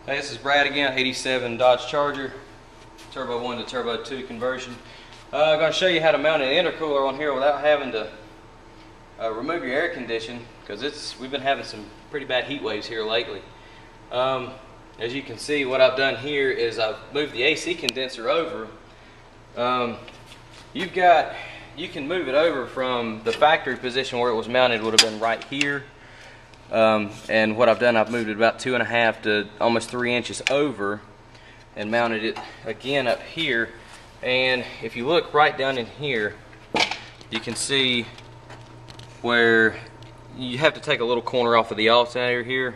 Hey, this is Brad again, 87 Dodge Charger, Turbo 1 to Turbo 2 conversion. I'm going to show you how to mount an intercooler on here without having to remove your air condition, because we've been having some pretty bad heat waves here lately. As you can see, what I've done here is I've moved the AC condenser over. You can move it over from the factory position where it was mounted would have been right here. And what I've done, I've moved it about 2.5 to almost 3 inches over and mounted it again up here. And if you look right down in here, you can see where you have to take a little corner off of the alternator here.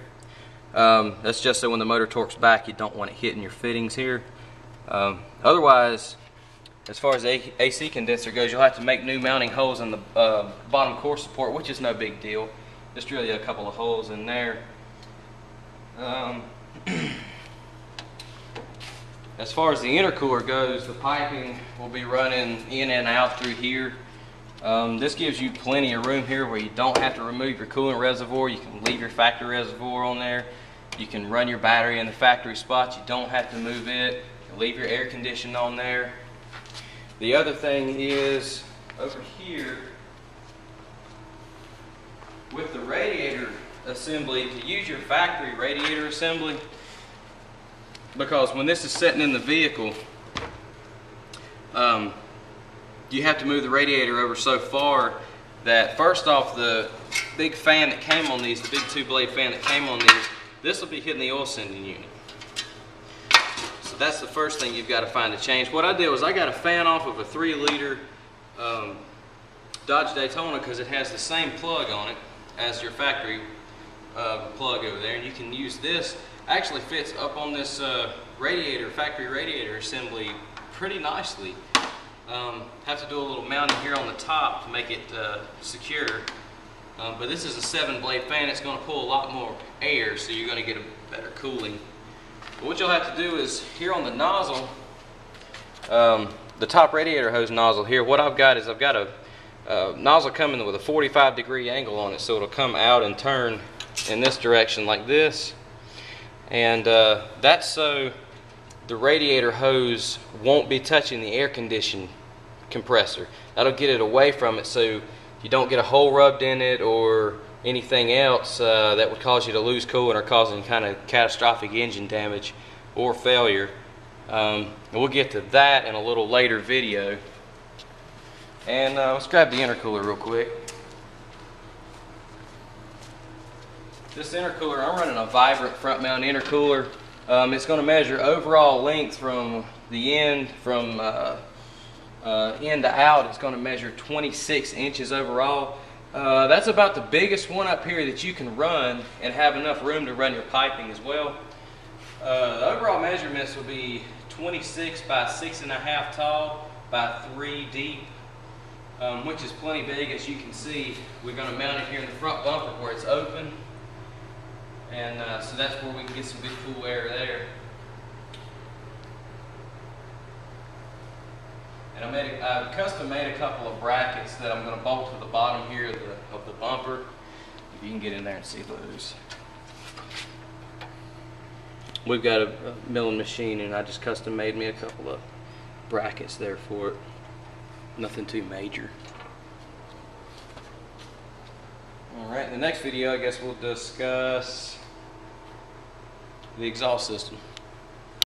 That's just so when the motor torques back, you don't want it hitting your fittings here. Otherwise, as far as the AC condenser goes, you'll have to make new mounting holes in the bottom core support, which is no big deal. Just really a couple of holes in there. As far as the intercooler goes, the piping will be running in and out through here. This gives you plenty of room here where you don't have to remove your coolant reservoir. You can leave your factory reservoir on there. You can run your battery in the factory spots. You don't have to move it. You can leave your air conditioning on there. The other thing is over here, with the radiator assembly, to use your factory radiator assembly, because when this is sitting in the vehicle, you have to move the radiator over so far that first off, the big fan that came on these, the big 2-blade fan that came on these, this will be hitting the oil sending unit. So that's the first thing you've got to find to change. What I did was I got a fan off of a 3-liter Dodge Daytona, because it has the same plug on it as your factory plug over there, and you can use this. Actually fits up on this factory radiator assembly pretty nicely. Have to do a little mounting here on the top to make it secure, but this is a 7-blade fan. It's going to pull a lot more air, so you're going to get a better cooling. But what you'll have to do is here on the nozzle, the top radiator hose nozzle here, what I've got is I've got a nozzle coming with a 45-degree angle on it, so it'll come out and turn in this direction like this, and that's so the radiator hose won't be touching the air condition compressor. That'll get it away from it so you don't get a hole rubbed in it or anything else that would cause you to lose coolant or cause any kind of catastrophic engine damage or failure. And we'll get to that in a little later video. And let's grab the intercooler real quick. This intercooler, I'm running a Vibrant front mount intercooler. It's going to measure overall length from the end, from end to out. It's going to measure 26 inches overall. That's about the biggest one up here that you can run and have enough room to run your piping as well. The overall measurements will be 26 by 6.5 tall by 3 deep. Which is plenty big. As you can see, we're going to mount it here in the front bumper where it's open, and so that's where we can get some good cool air there. And I custom made a couple of brackets that I'm going to bolt to the bottom here of the bumper. If you can get in there and see those. We've got a milling machine, and I just custom made me a couple of brackets there for it. Nothing too major. Alright, in the next video I guess we'll discuss the exhaust system.